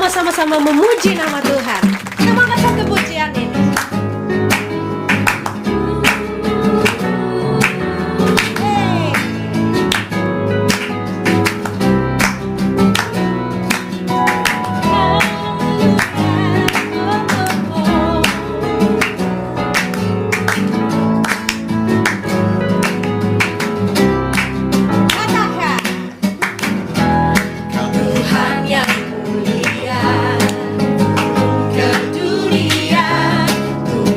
mau sama-sama memuji nama Tuhan. Kita mau angkat satu pujian ini. Hey. Katakan, Kau Tuhan yang mulia ke dunia, Tuhan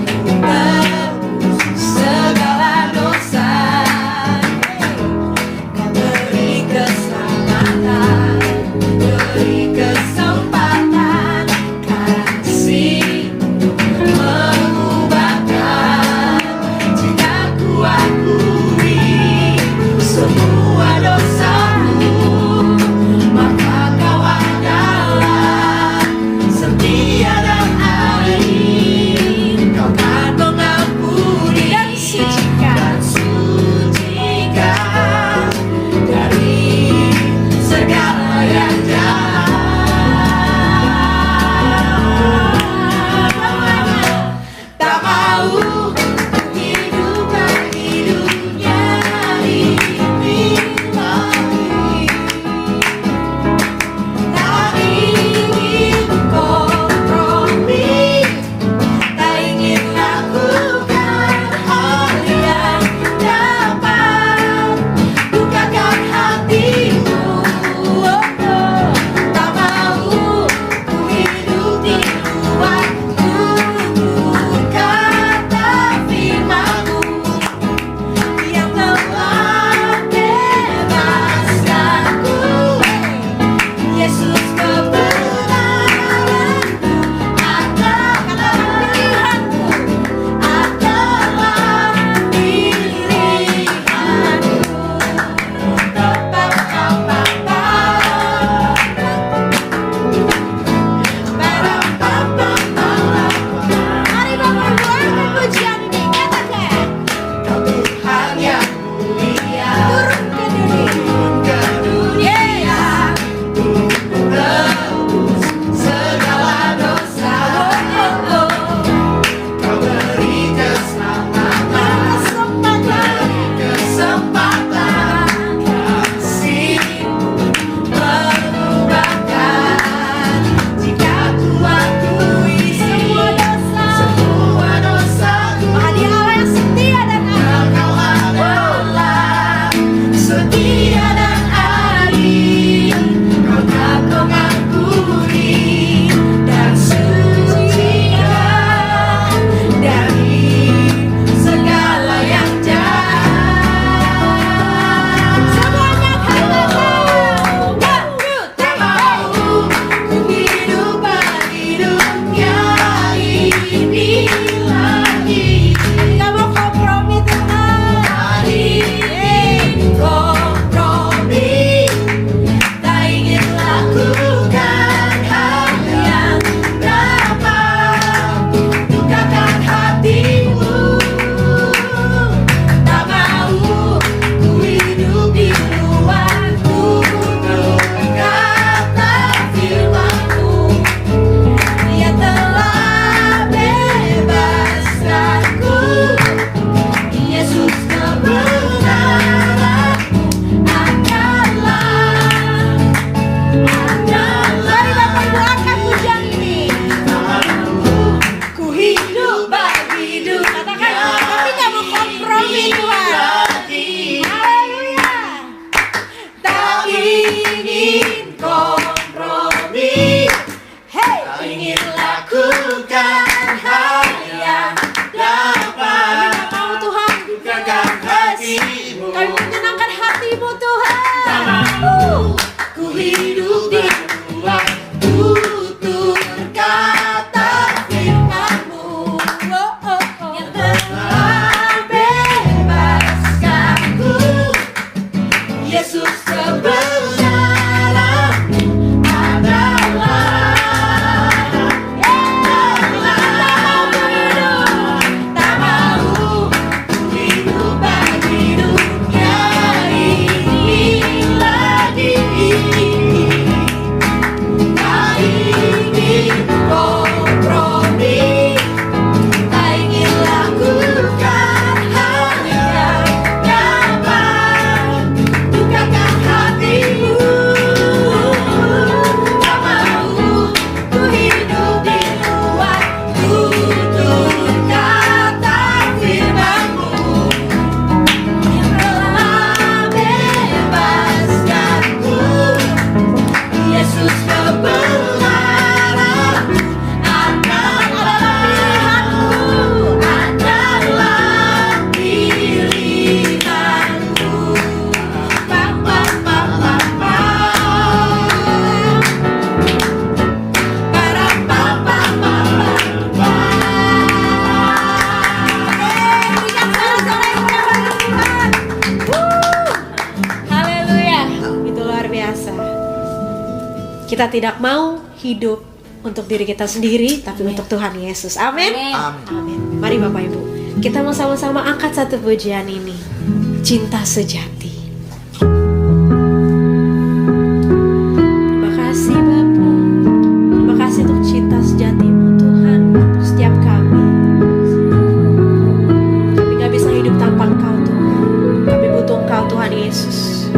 Kita tidak mau hidup untuk diri kita sendiri, tapi untuk Tuhan Yesus. Amin. Amin. Mari Bapak Ibu, kita mau sama-sama angkat satu pujian ini. Cinta sejati. Terima kasih Bapa. Terima kasih untuk cinta sejati-Mu Tuhan untuk setiap kami. Kami gak bisa hidup tanpa Engkau Tuhan. Kami butuh Engkau Tuhan Yesus.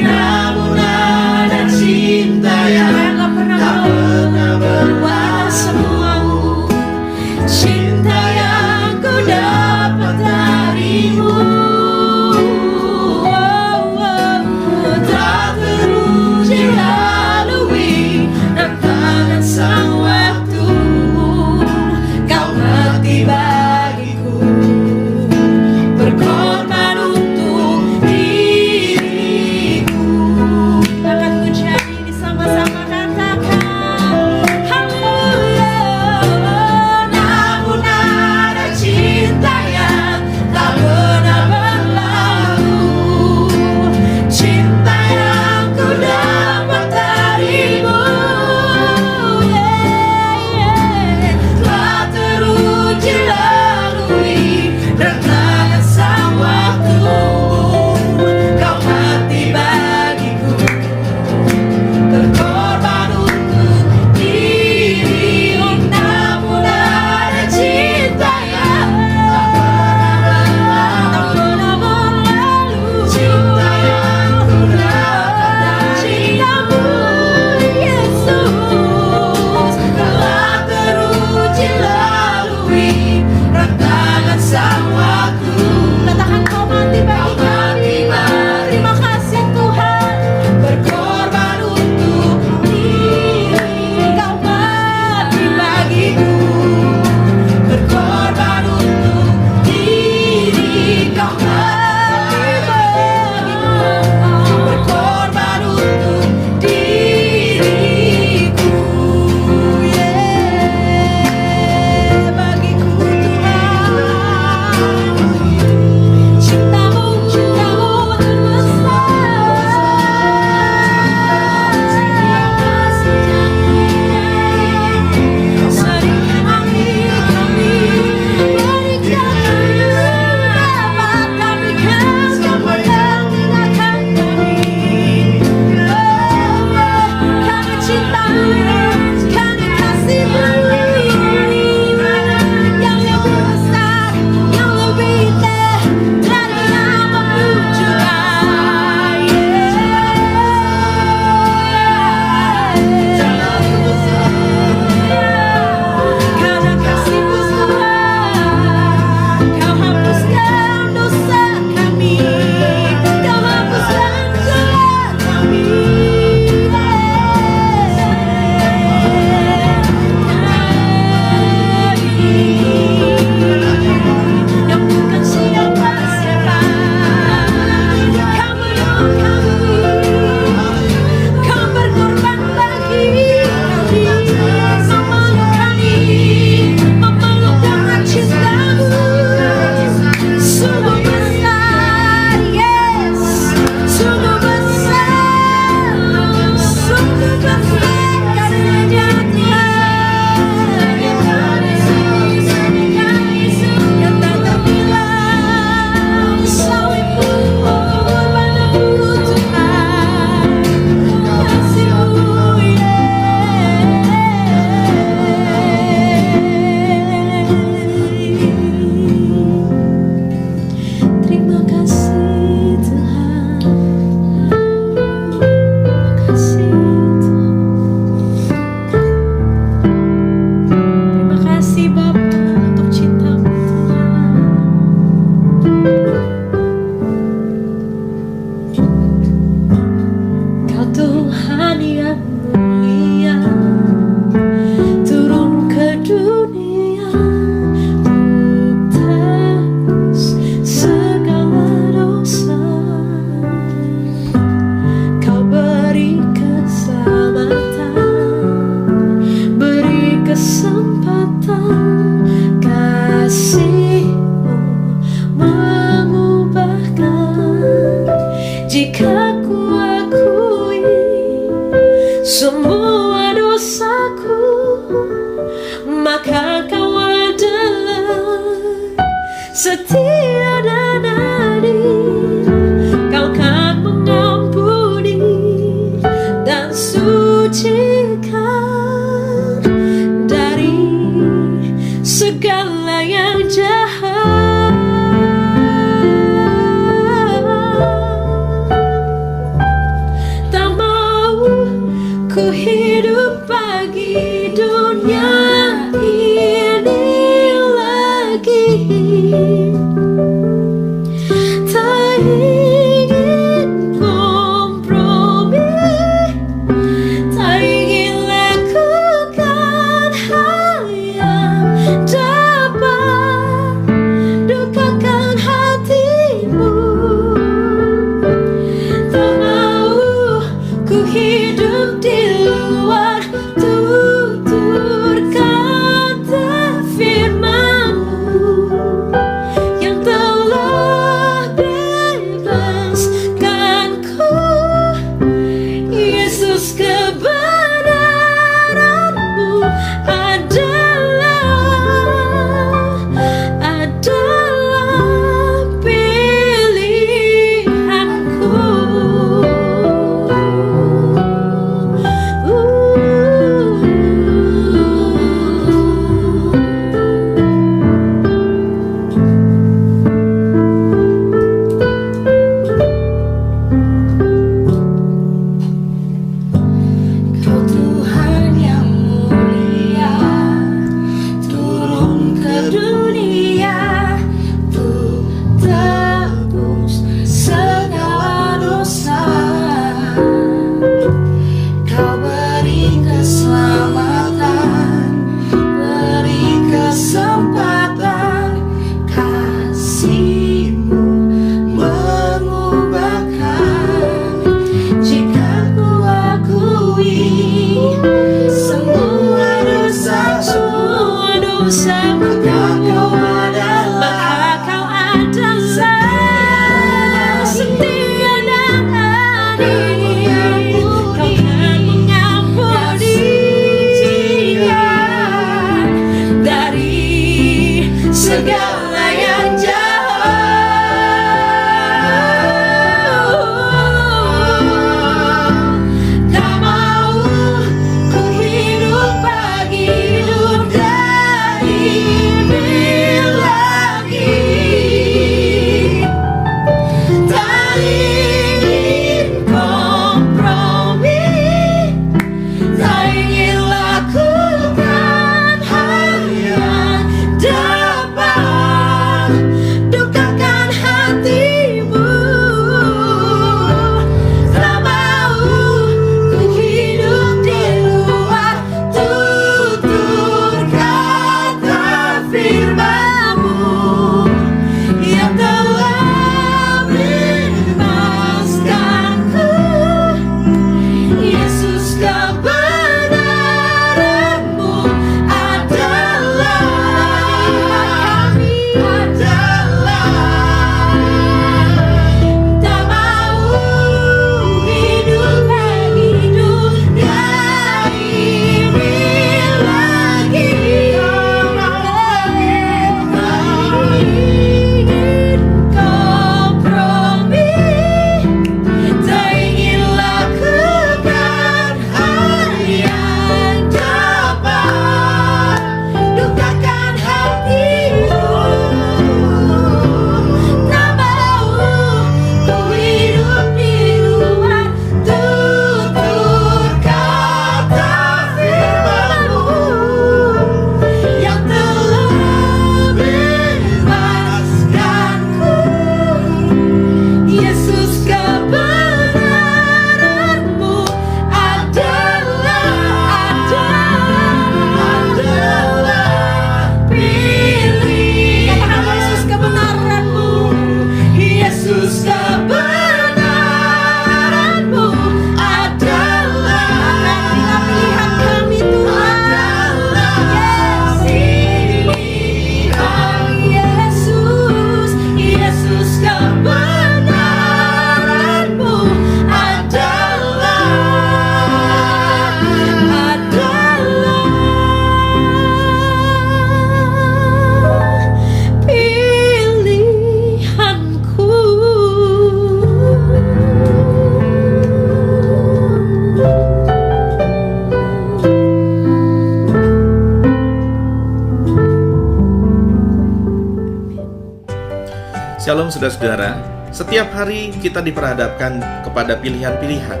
Shalom saudara-saudara, setiap hari kita diperhadapkan kepada pilihan-pilihan.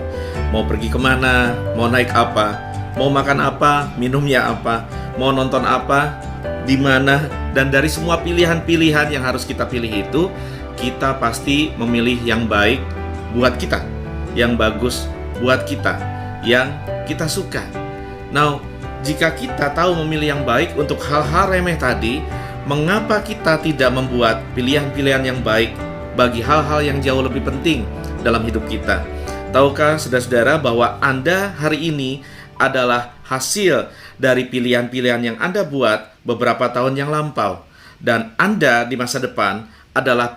Mau pergi kemana, mau naik apa, mau makan apa, minumnya apa, mau nonton apa, di mana. Dan dari semua pilihan-pilihan yang harus kita pilih itu, kita pasti memilih yang baik buat kita, yang bagus buat kita, yang kita suka. Nah, jika kita tahu memilih yang baik untuk hal-hal remeh tadi, mengapa kita tidak membuat pilihan-pilihan yang baik bagi hal-hal yang jauh lebih penting dalam hidup kita? Tahukah saudara-saudara bahwa Anda hari ini adalah hasil dari pilihan-pilihan yang Anda buat beberapa tahun yang lampau, dan Anda di masa depan adalah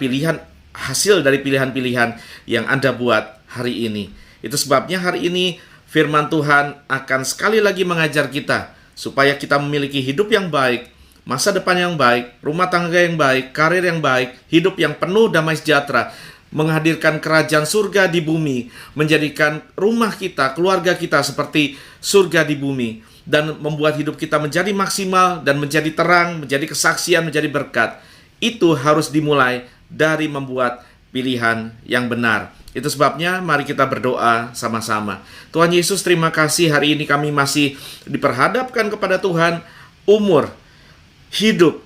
hasil dari pilihan-pilihan yang Anda buat hari ini. Itu sebabnya hari ini firman Tuhan akan sekali lagi mengajar kita supaya kita memiliki hidup yang baik, masa depan yang baik, rumah tangga yang baik, karir yang baik, hidup yang penuh damai sejahtera, menghadirkan kerajaan surga di bumi, menjadikan rumah kita, keluarga kita seperti surga di bumi, dan membuat hidup kita menjadi maksimal dan menjadi terang, menjadi kesaksian, menjadi berkat. Itu harus dimulai dari membuat pilihan yang benar. Itu sebabnya mari kita berdoa sama-sama. Tuhan Yesus, terima kasih hari ini kami masih diperhadapkan kepada Tuhan. Umur, hidup,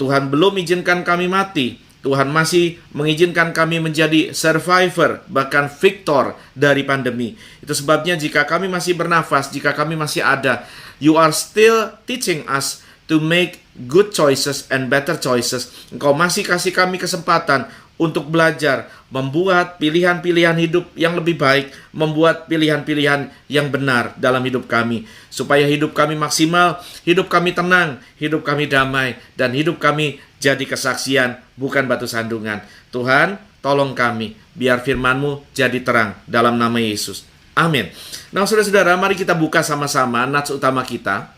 Tuhan belum izinkan kami mati. Tuhan masih mengizinkan kami menjadi survivor, bahkan victor dari pandemi. Itu sebabnya jika kami masih bernafas, jika kami masih ada, You are still teaching us to make good choices and better choices. Engkau masih kasih kami kesempatan untuk belajar, membuat pilihan-pilihan hidup yang lebih baik, membuat pilihan-pilihan yang benar dalam hidup kami, supaya hidup kami maksimal, hidup kami tenang, hidup kami damai, dan hidup kami jadi kesaksian, bukan batu sandungan. Tuhan, tolong kami, biar firman-Mu jadi terang dalam nama Yesus. Amin. Nah, saudara-saudara, mari kita buka sama-sama nats utama kita,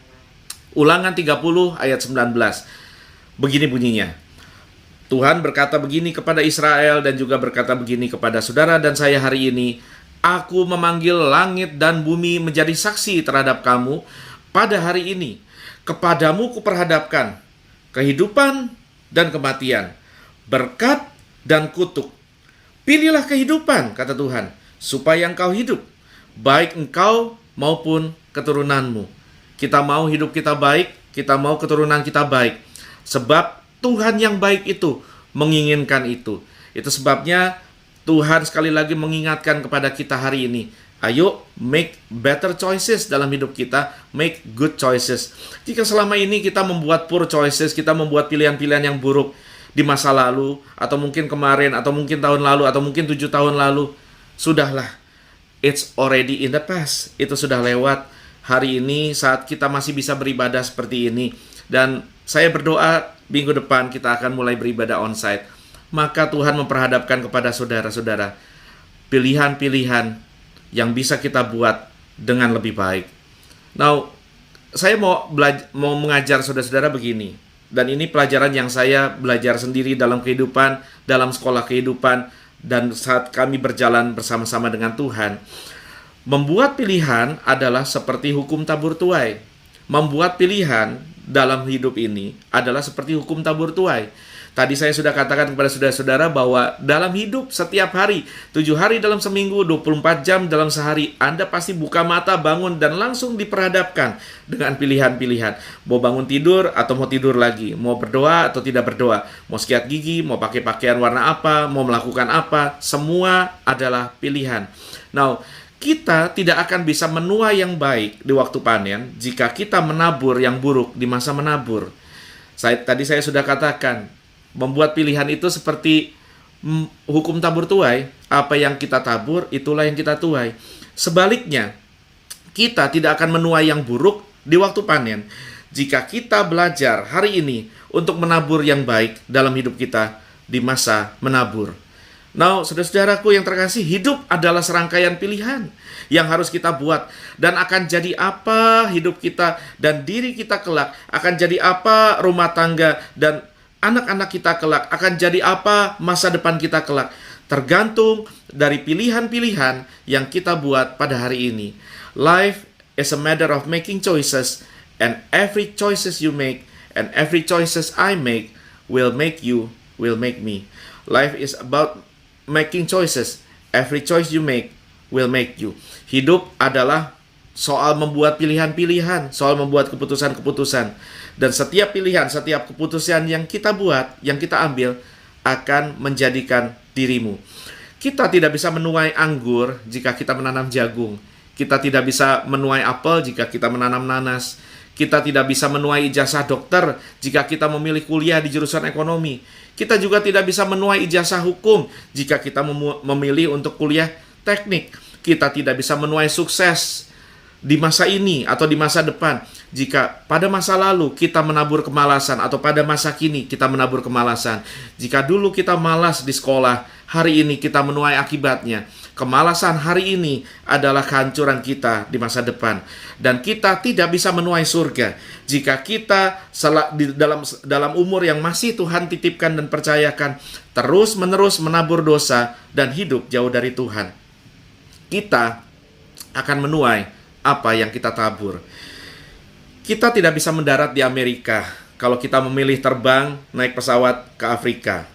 Ulangan 30 ayat 19. Begini bunyinya. Tuhan berkata begini kepada Israel dan juga berkata begini kepada saudara dan saya hari ini, Aku memanggil langit dan bumi menjadi saksi terhadap kamu pada hari ini. Kepadamu kuperhadapkan kehidupan dan kematian, berkat dan kutuk. Pilihlah kehidupan, kata Tuhan, supaya engkau hidup, baik engkau maupun keturunanmu. Kita mau hidup kita baik, kita mau keturunan kita baik. Sebab Tuhan yang baik itu menginginkan itu. Itu sebabnya Tuhan sekali lagi mengingatkan kepada kita hari ini. Ayo make better choices dalam hidup kita, make good choices. Jika selama ini kita membuat poor choices, kita membuat pilihan-pilihan yang buruk di masa lalu, atau mungkin kemarin, atau mungkin tahun lalu, atau mungkin 7 tahun lalu, sudahlah. It's already in the past. Itu sudah lewat. Hari ini saat kita masih bisa beribadah seperti ini, dan saya berdoa minggu depan kita akan mulai beribadah onsite, maka Tuhan memperhadapkan kepada saudara-saudara pilihan-pilihan yang bisa kita buat dengan lebih baik. Now, saya mau mengajar saudara-saudara begini, dan ini pelajaran yang saya belajar sendiri dalam kehidupan, dalam sekolah kehidupan, dan saat kami berjalan bersama-sama dengan Tuhan. Membuat pilihan adalah seperti hukum tabur tuai. Membuat pilihan dalam hidup ini adalah seperti hukum tabur tuai. Tadi saya sudah katakan kepada saudara-saudara bahwa dalam hidup setiap hari, 7 hari dalam seminggu, 24 jam dalam sehari, Anda pasti buka mata, bangun, dan langsung diperhadapkan dengan pilihan-pilihan. Mau bangun tidur atau mau tidur lagi, mau berdoa atau tidak berdoa, mau sikat gigi, mau pakai pakaian warna apa, mau melakukan apa, semua adalah pilihan. Now, kita tidak akan bisa menuai yang baik di waktu panen jika kita menabur yang buruk di masa menabur. Tadi saya sudah katakan, membuat pilihan itu seperti hukum tabur tuai. Apa yang kita tabur, itulah yang kita tuai. Sebaliknya, kita tidak akan menuai yang buruk di waktu panen jika kita belajar hari ini untuk menabur yang baik dalam hidup kita di masa menabur. Nah, saudara-saudaraku yang terkasih, hidup adalah serangkaian pilihan yang harus kita buat. Dan akan jadi apa hidup kita dan diri kita kelak, akan jadi apa rumah tangga dan anak-anak kita kelak, akan jadi apa masa depan kita kelak, tergantung dari pilihan-pilihan yang kita buat pada hari ini. Life is a matter of making choices, and every choices you make and every choices I make will make you, will make me. Life is about making choices. Every choice you make will make you. Hidup adalah soal membuat pilihan-pilihan, soal membuat keputusan-keputusan. Dan setiap pilihan, setiap keputusan yang kita buat, yang kita ambil, akan menjadikan dirimu. Kita tidak bisa menuai anggur jika kita menanam jagung. Kita tidak bisa menuai apel jika kita menanam nanas. Kita tidak bisa menuai ijazah dokter jika kita memilih kuliah di jurusan ekonomi. Kita juga tidak bisa menuai ijazah hukum jika kita memilih untuk kuliah teknik. Kita tidak bisa menuai sukses di masa ini atau di masa depan jika pada masa lalu kita menabur kemalasan, atau pada masa kini kita menabur kemalasan. Jika dulu kita malas di sekolah, hari ini kita menuai akibatnya. Kemalasan hari ini adalah kehancuran kita di masa depan. Dan kita tidak bisa menuai surga jika kita dalam umur yang masih Tuhan titipkan dan percayakan, terus-menerus menabur dosa dan hidup jauh dari Tuhan. Kita akan menuai apa yang kita tabur. Kita tidak bisa mendarat di Amerika kalau kita memilih terbang naik pesawat ke Afrika.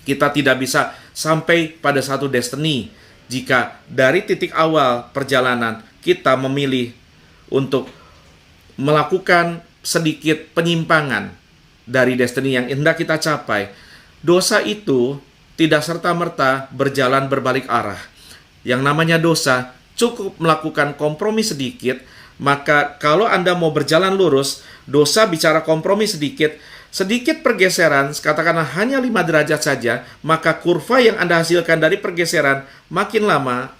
Kita tidak bisa sampai pada satu destiny jika dari titik awal perjalanan kita memilih untuk melakukan sedikit penyimpangan dari destiny yang hendak kita capai. Dosa itu tidak serta-merta berjalan berbalik arah. Yang namanya dosa cukup melakukan kompromi sedikit Maka kalau Anda mau berjalan lurus, dosa bicara kompromi sedikit pergeseran, katakanlah hanya 5 derajat saja, maka kurva yang Anda hasilkan dari pergeseran makin lama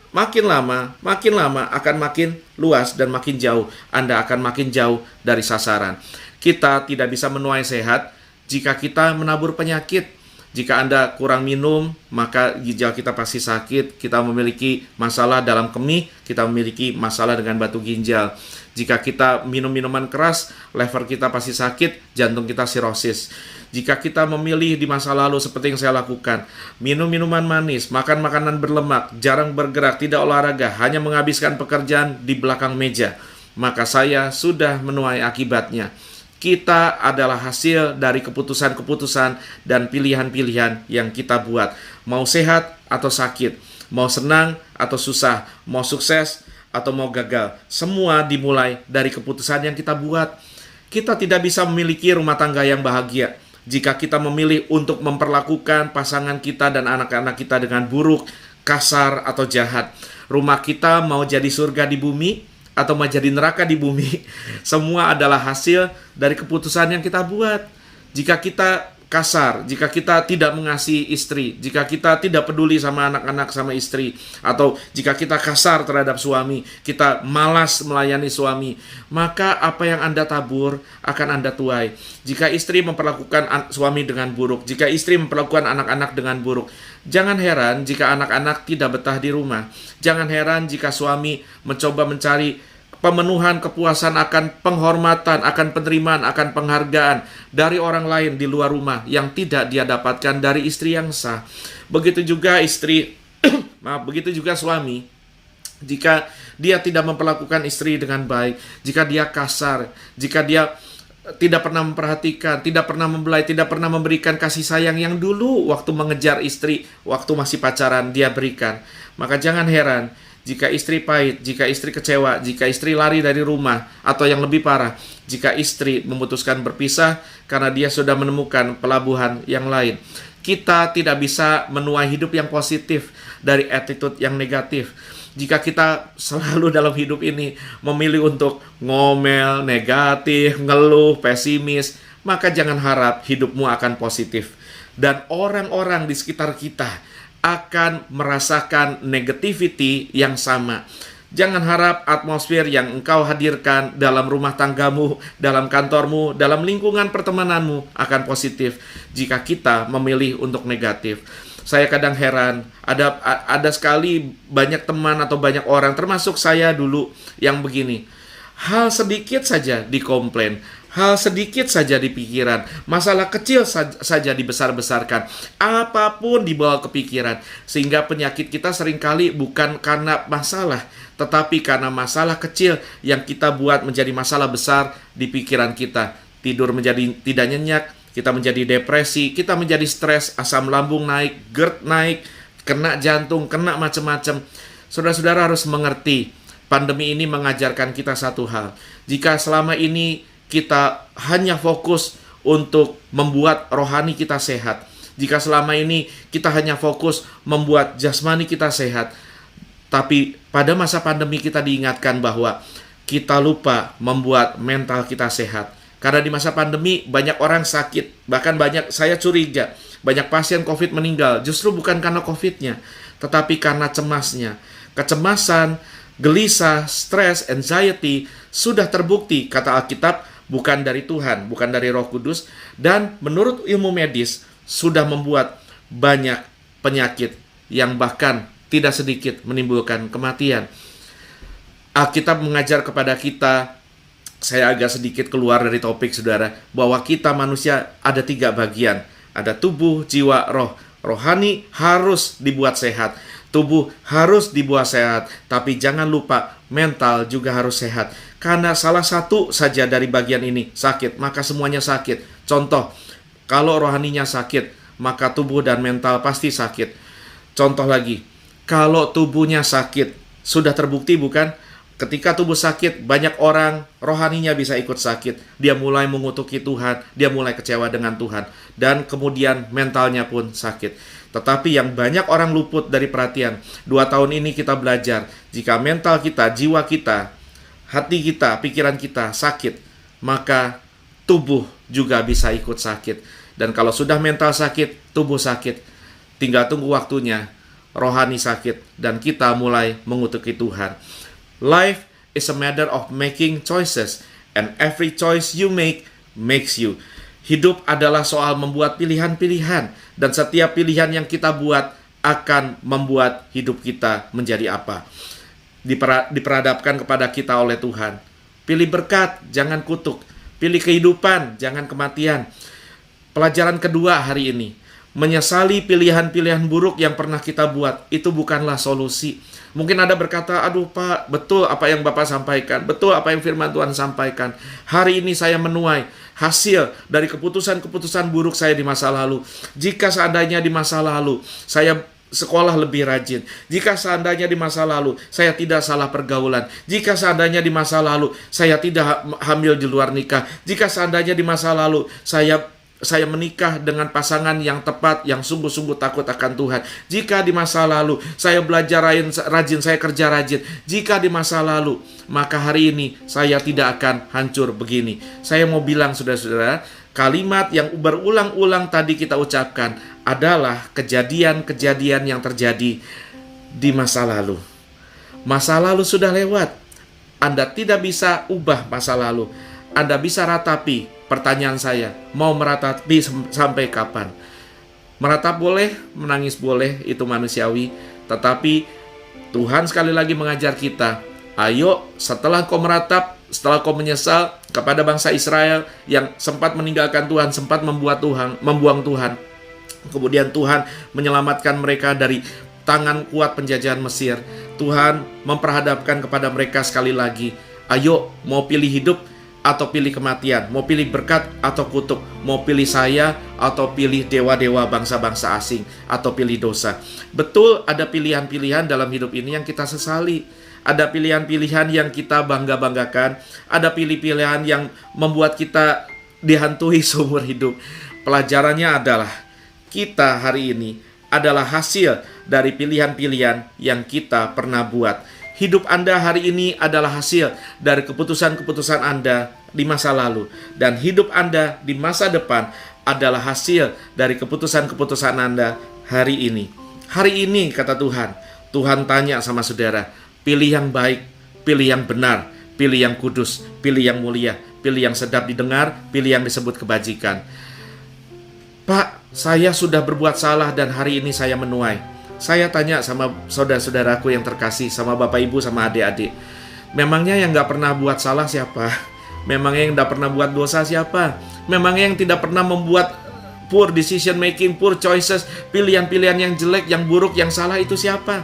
akan makin luas dan makin jauh. Anda akan makin jauh dari sasaran. Kita tidak bisa menuai sehat jika kita menabur penyakit. Jika Anda kurang minum, maka ginjal kita pasti sakit. Kita memiliki masalah dalam kemih, kita memiliki masalah dengan batu ginjal. Jika kita minum minuman keras, lever kita pasti sakit, jantung kita sirosis. Jika kita memilih di masa lalu seperti yang saya lakukan, minum minuman manis, makan makanan berlemak, jarang bergerak, tidak olahraga, hanya menghabiskan pekerjaan di belakang meja, maka saya sudah menuai akibatnya. Kita adalah hasil dari keputusan-keputusan dan pilihan-pilihan yang kita buat. Mau sehat atau sakit, mau senang atau susah, mau sukses atau mau gagal. Semua dimulai dari keputusan yang kita buat. Kita tidak bisa memiliki rumah tangga yang bahagia jika kita memilih untuk memperlakukan pasangan kita dan anak-anak kita dengan buruk, kasar, atau jahat. Rumah kita mau jadi surga di bumi atau mau jadi neraka di bumi, semua adalah hasil dari keputusan yang kita buat. Jika kita kasar, jika kita tidak mengasihi istri, jika kita tidak peduli sama anak-anak, sama istri, atau jika kita kasar terhadap suami, kita malas melayani suami, maka apa yang Anda tabur akan Anda tuai. Jika istri memperlakukan suami dengan buruk, jika istri memperlakukan anak-anak dengan buruk, jangan heran jika anak-anak tidak betah di rumah. Jangan heran jika suami mencoba mencari pemenuhan kepuasan akan penghormatan, akan penerimaan, akan penghargaan dari orang lain di luar rumah yang tidak dia dapatkan dari istri yang sah. Begitu juga istri, begitu juga suami. Jika dia tidak memperlakukan istri dengan baik, jika dia kasar, jika dia tidak pernah memperhatikan, tidak pernah membelai, tidak pernah memberikan kasih sayang yang dulu waktu mengejar istri, waktu masih pacaran dia berikan, maka jangan heran jika istri pahit, jika istri kecewa, jika istri lari dari rumah, atau yang lebih parah, jika istri memutuskan berpisah karena dia sudah menemukan pelabuhan yang lain. Kita tidak bisa menuai hidup yang positif dari attitude yang negatif. Jika kita selalu dalam hidup ini memilih untuk ngomel, negatif, ngeluh, pesimis, maka jangan harap hidupmu akan positif. Dan orang-orang di sekitar kita akan merasakan negativity yang sama. Jangan harap atmosfer yang engkau hadirkan dalam rumah tanggamu, dalam kantormu, dalam lingkungan pertemananmu akan positif jika kita memilih untuk negatif. Saya kadang heran, ada sekali banyak teman atau banyak orang, termasuk saya dulu, yang begini. Hal sedikit saja dikomplain, hal sedikit saja di pikiran, masalah kecil saja dibesar-besarkan, apapun dibawa ke pikiran, sehingga penyakit kita seringkali bukan karena masalah, tetapi karena masalah kecil yang kita buat menjadi masalah besar di pikiran kita. Tidur menjadi tidak nyenyak, kita menjadi depresi, kita menjadi stres, asam lambung naik, GERD naik, kena jantung, kena macam-macam. Saudara-saudara harus mengerti, pandemi ini mengajarkan kita satu hal. Jika selama ini kita hanya fokus untuk membuat rohani kita sehat, jika selama ini kita hanya fokus membuat jasmani kita sehat, tapi pada masa pandemi kita diingatkan bahwa kita lupa membuat mental kita sehat. Karena di masa pandemi banyak orang sakit, bahkan saya curiga banyak pasien COVID meninggal justru bukan karena COVID-nya, tetapi karena cemasnya. Kecemasan, gelisah, stres, anxiety sudah terbukti, kata Alkitab, bukan dari Tuhan, bukan dari Roh Kudus, dan menurut ilmu medis sudah membuat banyak penyakit yang bahkan tidak sedikit menimbulkan kematian. Alkitab mengajar kepada kita, saya agak sedikit keluar dari topik saudara, bahwa kita manusia ada 3 bagian. Ada tubuh, jiwa, roh. Rohani harus dibuat sehat. Tubuh harus dibuat sehat. Tapi jangan lupa, mental juga harus sehat. Karena salah satu saja dari bagian ini sakit, maka semuanya sakit. Contoh, kalau rohaninya sakit, maka tubuh dan mental pasti sakit. Contoh lagi, kalau tubuhnya sakit, sudah terbukti bukan? Ketika tubuh sakit, banyak orang rohaninya bisa ikut sakit. Dia mulai mengutuki Tuhan, dia mulai kecewa dengan Tuhan, dan kemudian mentalnya pun sakit. Tetapi yang banyak orang luput dari perhatian, 2 tahun ini kita belajar, jika mental kita, jiwa kita hati kita, pikiran kita sakit, maka tubuh juga bisa ikut sakit. Dan kalau sudah mental sakit, tubuh sakit, tinggal tunggu waktunya rohani sakit dan kita mulai mengutuki Tuhan. Life is a matter of making choices, and every choice you make makes you. Hidup adalah soal membuat pilihan-pilihan, dan setiap pilihan yang kita buat akan membuat hidup kita menjadi apa. Diperhadapkan kepada kita oleh Tuhan. Pilih berkat, jangan kutuk. Pilih kehidupan, jangan kematian. Pelajaran kedua hari ini, menyesali pilihan-pilihan buruk yang pernah kita buat, itu bukanlah solusi. Mungkin Anda berkata, aduh Pak, betul apa yang Bapak sampaikan, betul apa yang firman Tuhan sampaikan. Hari ini saya menuai hasil dari keputusan-keputusan buruk saya di masa lalu. Jika seandainya di masa lalu saya sekolah lebih rajin, jika seandainya di masa lalu saya tidak salah pergaulan, jika seandainya di masa lalu saya tidak hamil di luar nikah, jika seandainya di masa lalu saya menikah dengan pasangan yang tepat, yang sungguh-sungguh takut akan Tuhan. Jika di masa lalu saya belajar rajin, saya kerja rajin. Jika di masa lalu, maka hari ini saya tidak akan hancur begini. Saya mau bilang saudara-saudara, kalimat yang berulang-ulang tadi kita ucapkan adalah kejadian-kejadian yang terjadi di masa lalu. Masa lalu sudah lewat. Anda tidak bisa ubah masa lalu. Anda bisa ratapi. Pertanyaan saya, mau meratapi sampai kapan? Meratap boleh, menangis boleh, itu manusiawi. Tetapi Tuhan sekali lagi mengajar kita, ayo setelah kau meratap, setelah kau menyesal kepada bangsa Israel yang sempat meninggalkan Tuhan, sempat membuang Tuhan. Kemudian Tuhan menyelamatkan mereka dari tangan kuat penjajahan Mesir. Tuhan memperhadapkan kepada mereka sekali lagi, ayo mau pilih hidup atau pilih kematian, mau pilih berkat atau kutuk, mau pilih saya atau pilih dewa-dewa bangsa-bangsa asing, atau pilih dosa. Betul, ada pilihan-pilihan dalam hidup ini yang kita sesali. Ada pilihan-pilihan yang kita bangga-banggakan. Ada pilihan-pilihan yang membuat kita dihantui seumur hidup. Pelajarannya adalah kita hari ini adalah hasil dari pilihan-pilihan yang kita pernah buat. Hidup Anda hari ini adalah hasil dari keputusan-keputusan Anda di masa lalu. Dan hidup Anda di masa depan adalah hasil dari keputusan-keputusan Anda hari ini. Hari ini, kata Tuhan, Tuhan tanya sama saudara, pilih yang baik, pilih yang benar, pilih yang kudus, pilih yang mulia, pilih yang sedap didengar, pilih yang disebut kebajikan. Pak, saya sudah berbuat salah dan hari ini saya menuai. Saya tanya sama saudara-saudaraku yang terkasih, sama bapak ibu, sama adik-adik, memangnya yang gak pernah buat salah siapa? Memangnya yang gak pernah buat dosa siapa? Memangnya yang tidak pernah membuat poor decision making, poor choices, pilihan-pilihan yang jelek, yang buruk, yang salah itu siapa?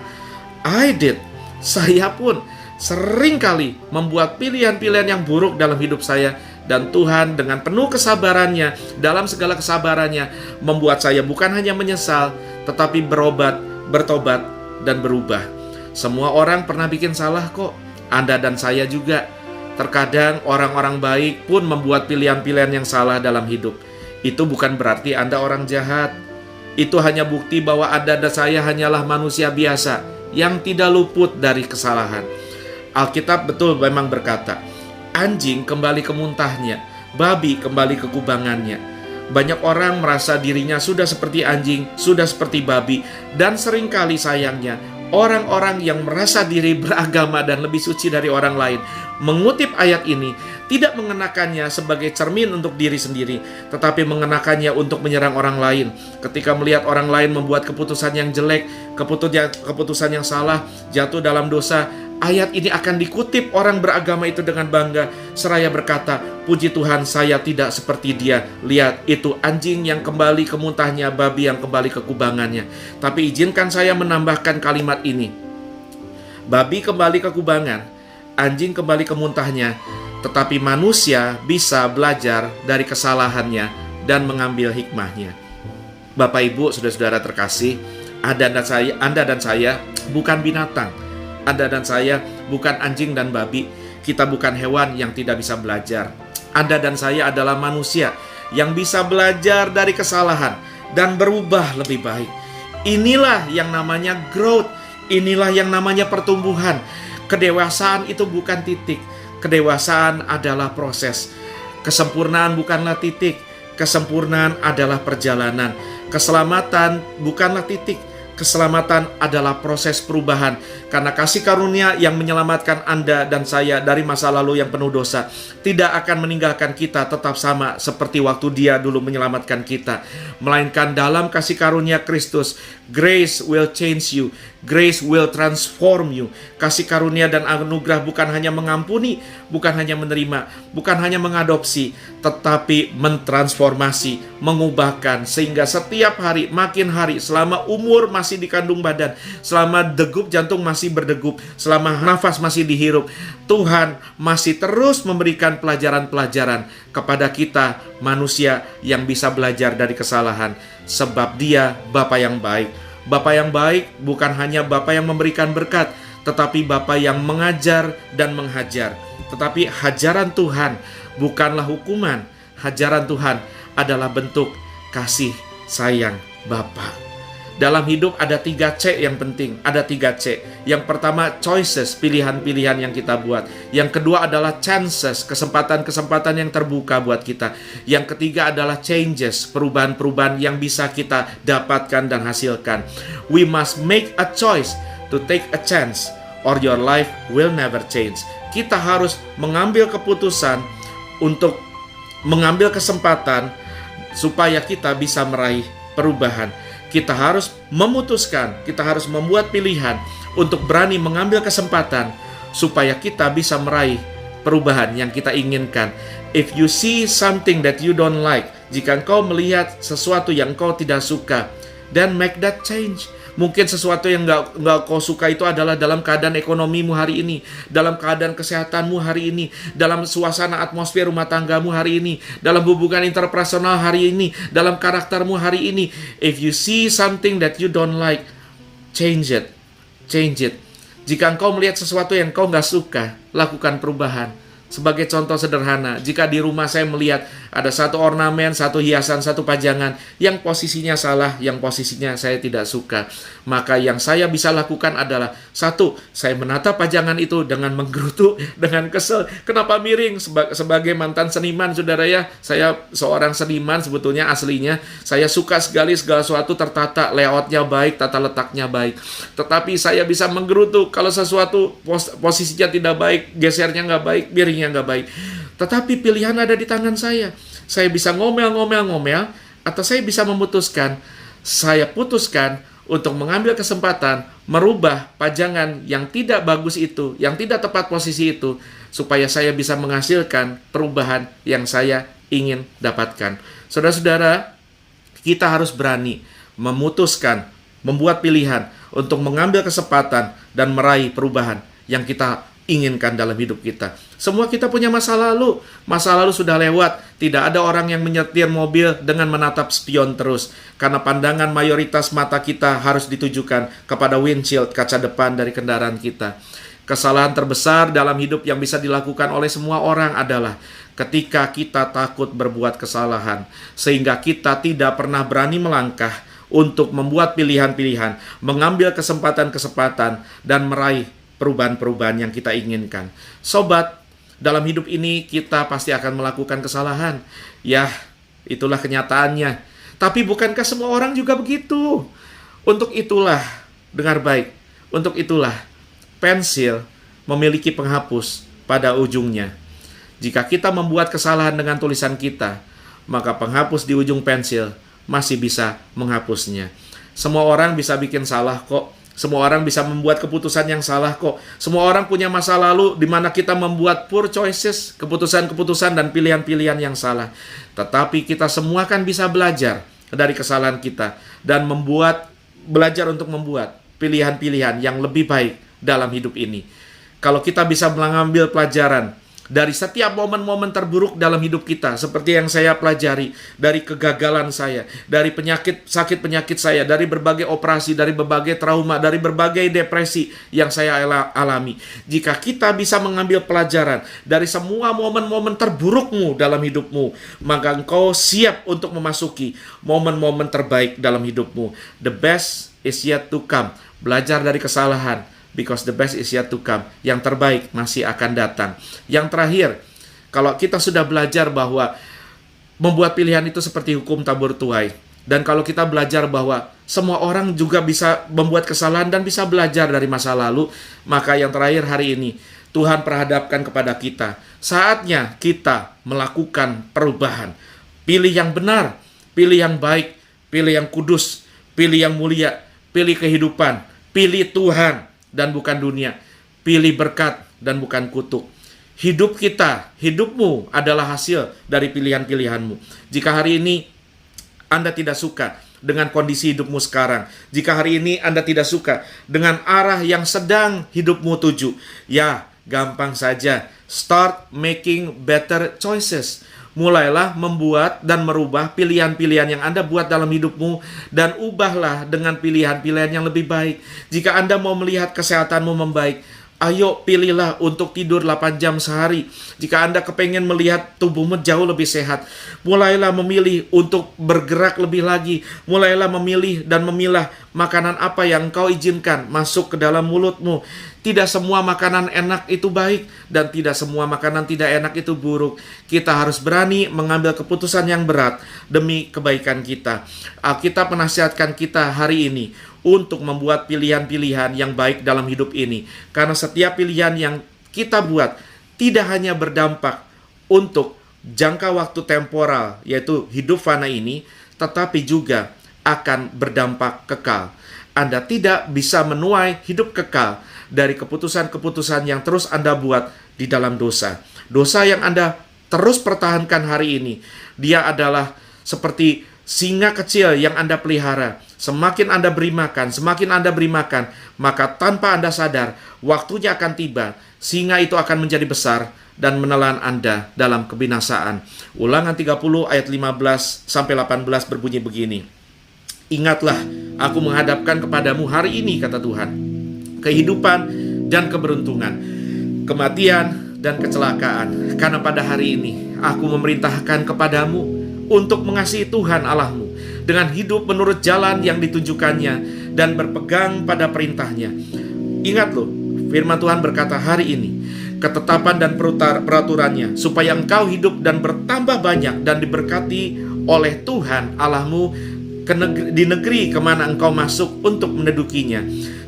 I did. Saya pun sering kali membuat pilihan-pilihan yang buruk dalam hidup saya. Dan Tuhan dengan penuh kesabarannya, dalam segala kesabarannya, membuat saya bukan hanya menyesal, tetapi bertobat, dan berubah. Semua orang pernah bikin salah kok. Anda dan saya juga. Terkadang orang-orang baik pun membuat pilihan-pilihan yang salah dalam hidup. Itu bukan berarti Anda orang jahat. Itu hanya bukti bahwa Anda dan saya hanyalah manusia biasa yang tidak luput dari kesalahan. Alkitab betul memang berkata, anjing kembali ke muntahnya, babi kembali ke kubangannya. Banyak orang merasa dirinya sudah seperti anjing, sudah seperti babi, dan seringkali sayangnya, orang-orang yang merasa diri beragama dan lebih suci dari orang lain, mengutip ayat ini, tidak mengenakannya sebagai cermin untuk diri sendiri, tetapi mengenakannya untuk menyerang orang lain. Ketika melihat orang lain membuat keputusan yang jelek, keputusan yang salah, jatuh dalam dosa, ayat ini akan dikutip orang beragama itu dengan bangga, seraya berkata, puji Tuhan saya tidak seperti dia. Lihat, itu anjing yang kembali ke muntahnya, babi yang kembali ke kubangannya. Tapi izinkan saya menambahkan kalimat ini. Babi kembali ke kubangan, anjing kembali ke muntahnya, tetapi manusia bisa belajar dari kesalahannya dan mengambil hikmahnya. Bapak Ibu, saudara-saudara terkasih, Anda dan saya bukan binatang. Anda dan saya bukan anjing dan babi. Kita bukan hewan yang tidak bisa belajar. Anda dan saya adalah manusia yang bisa belajar dari kesalahan dan berubah lebih baik. Inilah yang namanya growth. Inilah yang namanya pertumbuhan. Kedewasaan itu bukan titik. Kedewasaan adalah proses. Kesempurnaan bukanlah titik. Kesempurnaan adalah perjalanan. Keselamatan bukanlah titik. Keselamatan adalah proses perubahan. Karena kasih karunia yang menyelamatkan Anda dan saya dari masa lalu yang penuh dosa tidak akan meninggalkan kita tetap sama seperti waktu Dia dulu menyelamatkan kita. Melainkan dalam kasih karunia Kristus, grace will change you. Grace will transform you. Kasih karunia dan anugerah bukan hanya mengampuni, bukan hanya menerima, bukan hanya mengadopsi, tetapi mentransformasi, mengubahkan, sehingga setiap hari, makin hari, selama umur masih di kandung badan, selama degup jantung masih berdegup, selama nafas masih dihirup, Tuhan masih terus memberikan pelajaran-pelajaran kepada kita, manusia yang bisa belajar dari kesalahan. Sebab Dia Bapa yang baik. Bapa yang baik bukan hanya Bapa yang memberikan berkat, tetapi Bapa yang mengajar dan menghajar. Tetapi hajaran Tuhan bukanlah hukuman. Hajaran Tuhan adalah bentuk kasih sayang Bapa. Dalam hidup ada 3 C yang penting. Ada 3 C. Yang pertama, choices, pilihan-pilihan yang kita buat. Yang kedua adalah chances, kesempatan-kesempatan yang terbuka buat kita. Yang ketiga adalah changes, perubahan-perubahan yang bisa kita dapatkan dan hasilkan. We must make a choice to take a chance, or your life will never change. Kita harus mengambil keputusan untuk mengambil kesempatan supaya kita bisa meraih perubahan. Kita harus memutuskan, kita harus membuat pilihan untuk berani mengambil kesempatan supaya kita bisa meraih perubahan yang kita inginkan. If you see something that you don't like, jika engkau melihat sesuatu yang engkau tidak suka, then make that change. Mungkin sesuatu yang nggak kau suka itu adalah dalam keadaan ekonomimu hari ini, dalam keadaan kesehatanmu hari ini, dalam suasana atmosfer rumah tanggamu hari ini, dalam hubungan interpersonal hari ini, dalam karaktermu hari ini. If you see something that you don't like, change it. Change it. Jika engkau melihat sesuatu yang engkau nggak suka, lakukan perubahan. Sebagai contoh sederhana, jika di rumah saya melihat ada satu ornamen, satu hiasan, satu pajangan yang posisinya salah, yang posisinya saya tidak suka, maka yang saya bisa lakukan adalah, satu, saya menata pajangan itu dengan menggerutu, dengan kesel. Kenapa miring? Sebagai mantan seniman, saudara ya, saya seorang seniman sebetulnya aslinya, saya suka sekali segala sesuatu tertata, layoutnya baik, tata letaknya baik. Tetapi saya bisa menggerutu kalau sesuatu posisinya tidak baik, gesernya nggak baik, miringnya nggak baik. Tetapi pilihan ada di tangan saya. Saya bisa ngomel, atau saya bisa memutuskan. Saya putuskan untuk mengambil kesempatan merubah pajangan yang tidak bagus itu, yang tidak tepat posisi itu, supaya saya bisa menghasilkan perubahan yang saya ingin dapatkan. Saudara-saudara, kita harus berani memutuskan, membuat pilihan untuk mengambil kesempatan dan meraih perubahan yang kita inginkan dalam hidup kita. Semua kita punya masa lalu. Masa lalu sudah lewat. Tidak ada orang yang menyetir mobil dengan menatap spion terus. Karena pandangan mayoritas mata kita harus ditujukan kepada windshield, kaca depan dari kendaraan kita. Kesalahan terbesar dalam hidup yang bisa dilakukan oleh semua orang adalah ketika kita takut berbuat kesalahan, sehingga kita tidak pernah berani melangkah untuk membuat pilihan-pilihan, mengambil kesempatan-kesempatan, dan meraih perubahan-perubahan yang kita inginkan. Sobat, dalam hidup ini kita pasti akan melakukan kesalahan. Ya, itulah kenyataannya. Tapi bukankah semua orang juga begitu? Untuk itulah, dengar baik, untuk itulah pensil memiliki penghapus pada ujungnya. Jika kita membuat kesalahan dengan tulisan kita, maka penghapus di ujung pensil masih bisa menghapusnya. Semua orang bisa bikin salah kok. Semua orang bisa membuat keputusan yang salah kok. Semua orang punya masa lalu di mana kita membuat poor choices, keputusan-keputusan dan pilihan-pilihan yang salah. Tetapi kita semua kan bisa belajar dari kesalahan kita dan belajar untuk membuat pilihan-pilihan yang lebih baik dalam hidup ini. Kalau kita bisa mengambil pelajaran dari setiap momen-momen terburuk dalam hidup kita, seperti yang saya pelajari dari kegagalan saya, dari sakit penyakit saya, dari berbagai operasi, dari berbagai trauma, dari berbagai depresi yang saya alami. Jika kita bisa mengambil pelajaran dari semua momen-momen terburukmu dalam hidupmu, maka engkau siap untuk memasuki momen-momen terbaik dalam hidupmu. The best is yet to come. Belajar dari kesalahan because the best is yet to come. Yang terbaik masih akan datang. Yang terakhir, kalau kita sudah belajar bahwa membuat pilihan itu seperti hukum tabur tuai, dan kalau kita belajar bahwa semua orang juga bisa membuat kesalahan dan bisa belajar dari masa lalu, maka yang terakhir hari ini, Tuhan perhadapkan kepada kita, saatnya kita melakukan perubahan. Pilih yang benar, pilih yang baik, pilih yang kudus, pilih yang mulia, pilih kehidupan, pilih Tuhan dan bukan dunia, pilih berkat dan bukan kutuk. Hidup kita, hidupmu adalah hasil dari pilihan-pilihanmu. Jika hari ini Anda tidak suka dengan kondisi hidupmu sekarang, jika hari ini Anda tidak suka dengan arah yang sedang hidupmu tuju, ya gampang saja, start making better choices. Mulailah membuat dan merubah pilihan-pilihan yang Anda buat dalam hidupmu, dan ubahlah dengan pilihan-pilihan yang lebih baik. Jika Anda mau melihat kesehatanmu membaik, ayo pilihlah untuk tidur 8 jam sehari. Jika Anda kepengen melihat tubuhmu jauh lebih sehat, mulailah memilih untuk bergerak lebih lagi. Mulailah memilih dan memilah makanan apa yang engkau izinkan masuk ke dalam mulutmu. Tidak semua makanan enak itu baik, dan tidak semua makanan tidak enak itu buruk. Kita harus berani mengambil keputusan yang berat demi kebaikan kita. Alkitab menasihatkan kita hari ini untuk membuat pilihan-pilihan yang baik dalam hidup ini. Karena setiap pilihan yang kita buat tidak hanya berdampak untuk jangka waktu temporal, yaitu hidup fana ini, tetapi juga akan berdampak kekal. Anda tidak bisa menuai hidup kekal dari keputusan-keputusan yang terus Anda buat di dalam dosa. Dosa yang Anda terus pertahankan hari ini, dia adalah seperti singa kecil yang Anda pelihara. Semakin Anda beri makan, semakin Anda beri makan, maka tanpa Anda sadar, waktunya akan tiba, singa itu akan menjadi besar dan menelan Anda dalam kebinasaan. Ulangan 30 ayat 15-18 berbunyi begini. Ingatlah, aku menghadapkan kepadamu hari ini, kata Tuhan, kehidupan dan keberuntungan, kematian dan kecelakaan. Karena pada hari ini, aku memerintahkan kepadamu untuk mengasihi Tuhan Allahmu dengan hidup menurut jalan yang ditunjukkannya dan berpegang pada perintahnya. Ingat loh, firman Tuhan berkata hari ini, ketetapan dan peraturannya, supaya engkau hidup dan bertambah banyak dan diberkati oleh Tuhan Allahmu di negeri kemana engkau masuk untuk mendudukinya.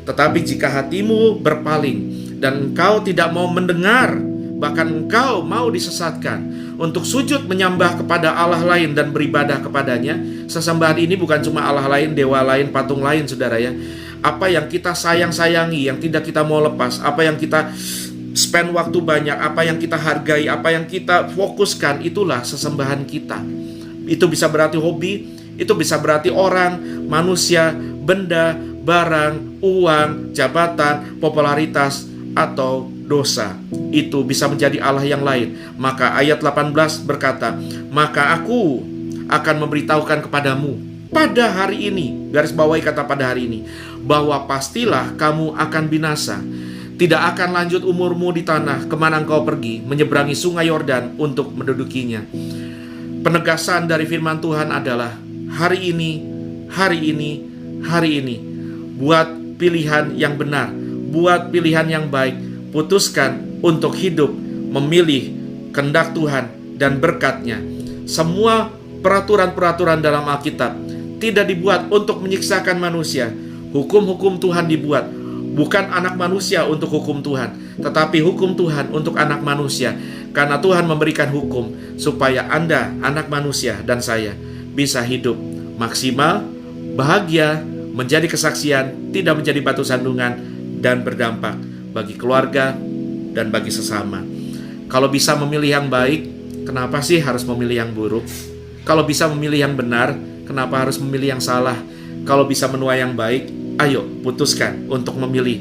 Tetapi jika hatimu berpaling dan engkau tidak mau mendengar, bahkan engkau mau disesatkan untuk sujud menyembah kepada Allah lain dan beribadah kepadanya. Sesembahan ini bukan cuma Allah lain, dewa lain, patung lain, saudara ya. Apa yang kita sayang-sayangi, yang tidak kita mau lepas, apa yang kita spend waktu banyak, apa yang kita hargai, apa yang kita fokuskan, itulah sesembahan kita. Itu bisa berarti hobi, itu bisa berarti orang, manusia, benda, barang, uang, jabatan, popularitas, atau dosa. Itu bisa menjadi Allah yang lain. Maka ayat 18 berkata, maka aku akan memberitahukan kepadamu pada hari ini, garis bawahi kata pada hari ini, bahwa pastilah kamu akan binasa. Tidak akan lanjut umurmu di tanah kemana engkau pergi, menyeberangi sungai Yordan untuk mendudukinya. Penegasan dari firman Tuhan adalah hari ini, hari ini, hari ini. Buat pilihan yang benar, buat pilihan yang baik. Putuskan untuk hidup memilih kehendak Tuhan dan berkat-Nya. Semua peraturan-peraturan dalam Alkitab tidak dibuat untuk menyiksakan manusia. Hukum-hukum Tuhan dibuat bukan anak manusia untuk hukum Tuhan, tetapi hukum Tuhan untuk anak manusia. Karena Tuhan memberikan hukum supaya Anda, anak manusia, dan saya bisa hidup maksimal, bahagia, menjadi kesaksian, tidak menjadi batu sandungan, dan berdampak bagi keluarga dan bagi sesama. Kalau bisa memilih yang baik, kenapa sih harus memilih yang buruk? Kalau bisa memilih yang benar, kenapa harus memilih yang salah? Kalau bisa menuai yang baik, ayo putuskan untuk memilih,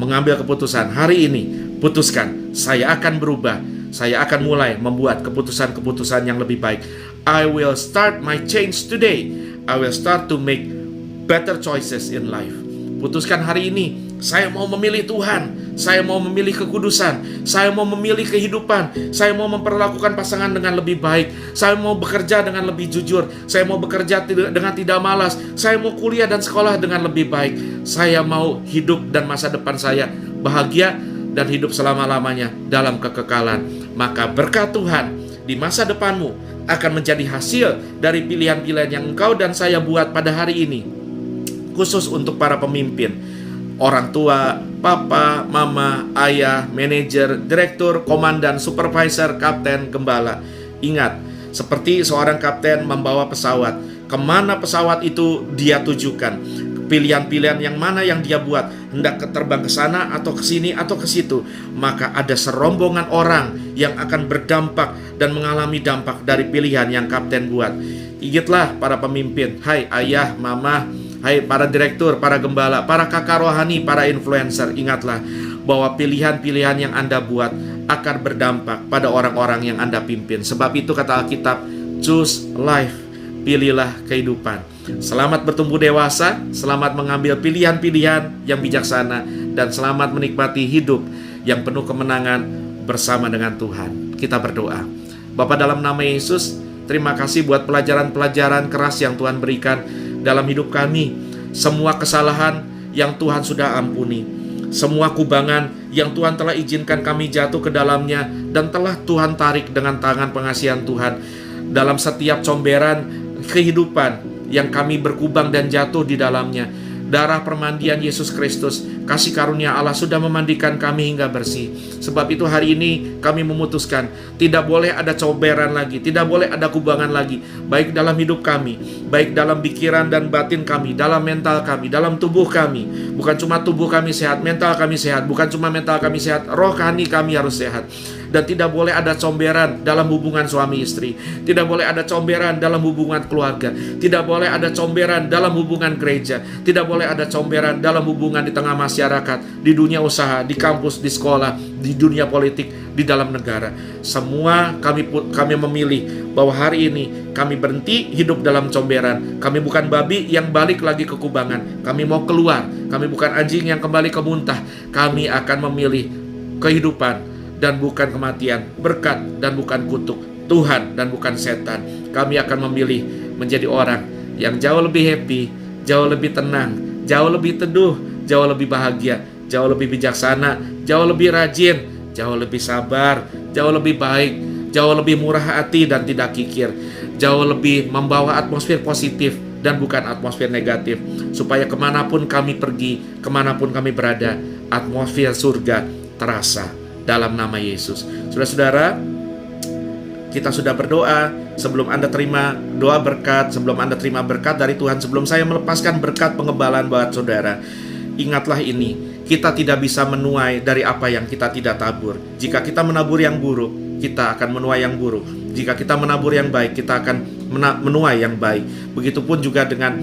mengambil keputusan hari ini. Putuskan, saya akan berubah, saya akan mulai membuat keputusan-keputusan yang lebih baik. I will start my change today. I will start to make better choices in life. Putuskan hari ini, saya mau memilih Tuhan. Saya mau memilih kekudusan. Saya mau memilih kehidupan. Saya mau memperlakukan pasangan dengan lebih baik. Saya mau bekerja dengan lebih jujur. Saya mau bekerja dengan tidak malas. Saya mau kuliah dan sekolah dengan lebih baik. Saya mau hidup dan masa depan saya bahagia dan hidup selama-lamanya dalam kekekalan. Maka berkat Tuhan di masa depanmu akan menjadi hasil dari pilihan-pilihan yang engkau dan saya buat pada hari ini. Khusus untuk para pemimpin, orang tua, papa, mama, ayah, manajer, direktur, komandan, supervisor, kapten, gembala. Ingat, seperti seorang kapten membawa pesawat, kemana pesawat itu dia tujukan, pilihan-pilihan yang mana yang dia buat, hendak terbang ke sana atau ke sini atau ke situ, maka ada serombongan orang yang akan berdampak dan mengalami dampak dari pilihan yang kapten buat. Ingatlah para pemimpin, hai ayah, mama, hai para direktur, para gembala, para kakak rohani, para influencer, ingatlah bahwa pilihan-pilihan yang Anda buat akan berdampak pada orang-orang yang Anda pimpin. Sebab itu kata Alkitab, choose life, pilihlah kehidupan. Selamat bertumbuh dewasa, selamat mengambil pilihan-pilihan yang bijaksana, dan selamat menikmati hidup yang penuh kemenangan bersama dengan Tuhan. Kita berdoa. Bapa, dalam nama Yesus, terima kasih buat pelajaran-pelajaran keras yang Tuhan berikan dalam hidup kami. Semua kesalahan yang Tuhan sudah ampuni, semua kubangan yang Tuhan telah izinkan kami jatuh ke dalamnya, dan telah Tuhan tarik dengan tangan pengasihan Tuhan. Dalam setiap comberan kehidupan yang kami berkubang dan jatuh di dalamnya, darah permandian Yesus Kristus, kasih karunia Allah sudah memandikan kami hingga bersih. Sebab itu hari ini kami memutuskan tidak boleh ada comberan lagi, tidak boleh ada kubangan lagi, baik dalam hidup kami, baik dalam pikiran dan batin kami, dalam mental kami, dalam tubuh kami. Bukan cuma tubuh kami sehat, mental kami sehat. Bukan cuma mental kami sehat, rohani kami harus sehat. Dan tidak boleh ada comberan dalam hubungan suami istri. Tidak boleh ada comberan dalam hubungan keluarga. Tidak boleh ada comberan dalam hubungan gereja. Tidak boleh ada comberan dalam hubungan di tengah masyarakat, di dunia usaha, di kampus, di sekolah, di dunia politik, di dalam negara. Semua kami memilih bahwa hari ini kami berhenti hidup dalam comberan. Kami bukan babi yang balik lagi ke kubangan. Kami mau keluar. Kami bukan anjing yang kembali ke muntah. Kami akan memilih kehidupan dan bukan kematian, berkat dan bukan kutuk, Tuhan dan bukan setan. Kami akan memilih menjadi orang yang jauh lebih happy, jauh lebih tenang, jauh lebih teduh, jauh lebih bahagia, jauh lebih bijaksana, jauh lebih rajin, jauh lebih sabar, jauh lebih baik, jauh lebih murah hati dan tidak kikir, jauh lebih membawa atmosfer positif dan bukan atmosfer negatif, supaya kemanapun kami pergi, kemanapun kami berada, atmosfer surga terasa. Dalam nama Yesus. Saudara-saudara, kita sudah berdoa. Sebelum Anda terima doa berkat, sebelum Anda terima berkat dari Tuhan, sebelum saya melepaskan berkat pengembalaan buat saudara, ingatlah ini, kita tidak bisa menuai dari apa yang kita tidak tabur. Jika kita menabur yang buruk, kita akan menuai yang buruk. Jika kita menabur yang baik, kita akan menuai yang baik. Begitupun juga dengan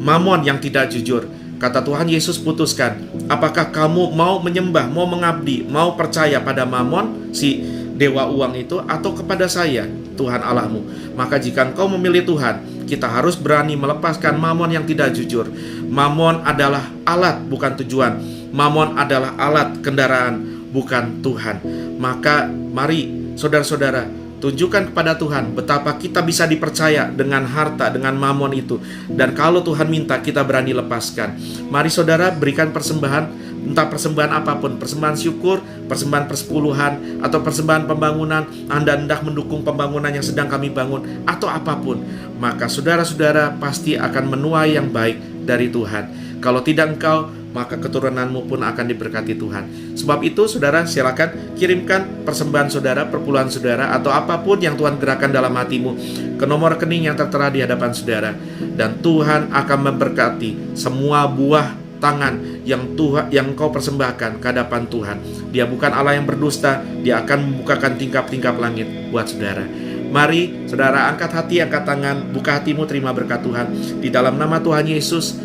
mamon yang tidak jujur. Kata Tuhan Yesus, putuskan, apakah kamu mau menyembah, mau mengabdi, mau percaya pada Mamon, si dewa uang itu, atau kepada saya, Tuhan Allahmu. Maka jika engkau memilih Tuhan, kita harus berani melepaskan Mamon yang tidak jujur. Mamon adalah alat, bukan tujuan. Mamon adalah alat kendaraan, bukan Tuhan. Maka mari saudara-saudara, tunjukkan kepada Tuhan betapa kita bisa dipercaya dengan harta, dengan mamon itu. Dan kalau Tuhan minta, kita berani lepaskan. Mari saudara berikan persembahan, entah persembahan apapun, persembahan syukur, persembahan persepuluhan, atau persembahan pembangunan. Anda hendak mendukung pembangunan yang sedang kami bangun, atau apapun. Maka saudara-saudara pasti akan menuai yang baik dari Tuhan. Kalau tidak engkau, maka keturunanmu pun akan diberkati Tuhan. Sebab itu saudara, silakan kirimkan persembahan saudara, perpuluhan saudara, atau apapun yang Tuhan gerakan dalam hatimu ke nomor rekening yang tertera di hadapan saudara. Dan Tuhan akan memberkati semua buah tangan yang kau persembahkan ke hadapan Tuhan. Dia bukan Allah yang berdusta. Dia akan membukakan tingkap-tingkap langit buat saudara. Mari saudara, angkat hati, angkat tangan, buka hatimu, terima berkat Tuhan. Di dalam nama Tuhan Yesus,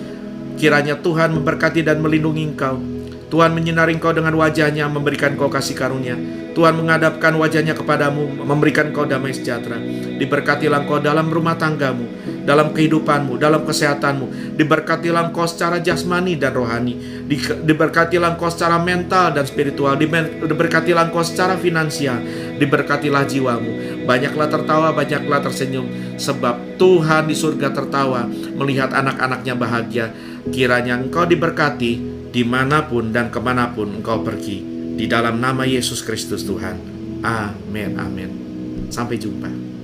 kiranya Tuhan memberkati dan melindungi engkau. Tuhan menyinari engkau dengan wajahnya, memberikan engkau kasih karunia. Tuhan menghadapkan wajahnya kepadamu, memberikan engkau damai sejahtera. Diberkatilah Engkau dalam rumah tanggamu, dalam kehidupanmu, dalam kesehatanmu. Diberkatilah Engkau secara jasmani dan rohani. Diberkatilah Engkau secara mental dan spiritual. Diberkatilah Engkau secara finansial. Diberkatilah jiwamu. Banyaklah tertawa, banyaklah tersenyum, sebab Tuhan di surga tertawa melihat anak-anaknya bahagia. Kiranya Engkau diberkati dimanapun dan kemanapun Engkau pergi. Di dalam nama Yesus Kristus Tuhan. Amin, amin. Sampai jumpa.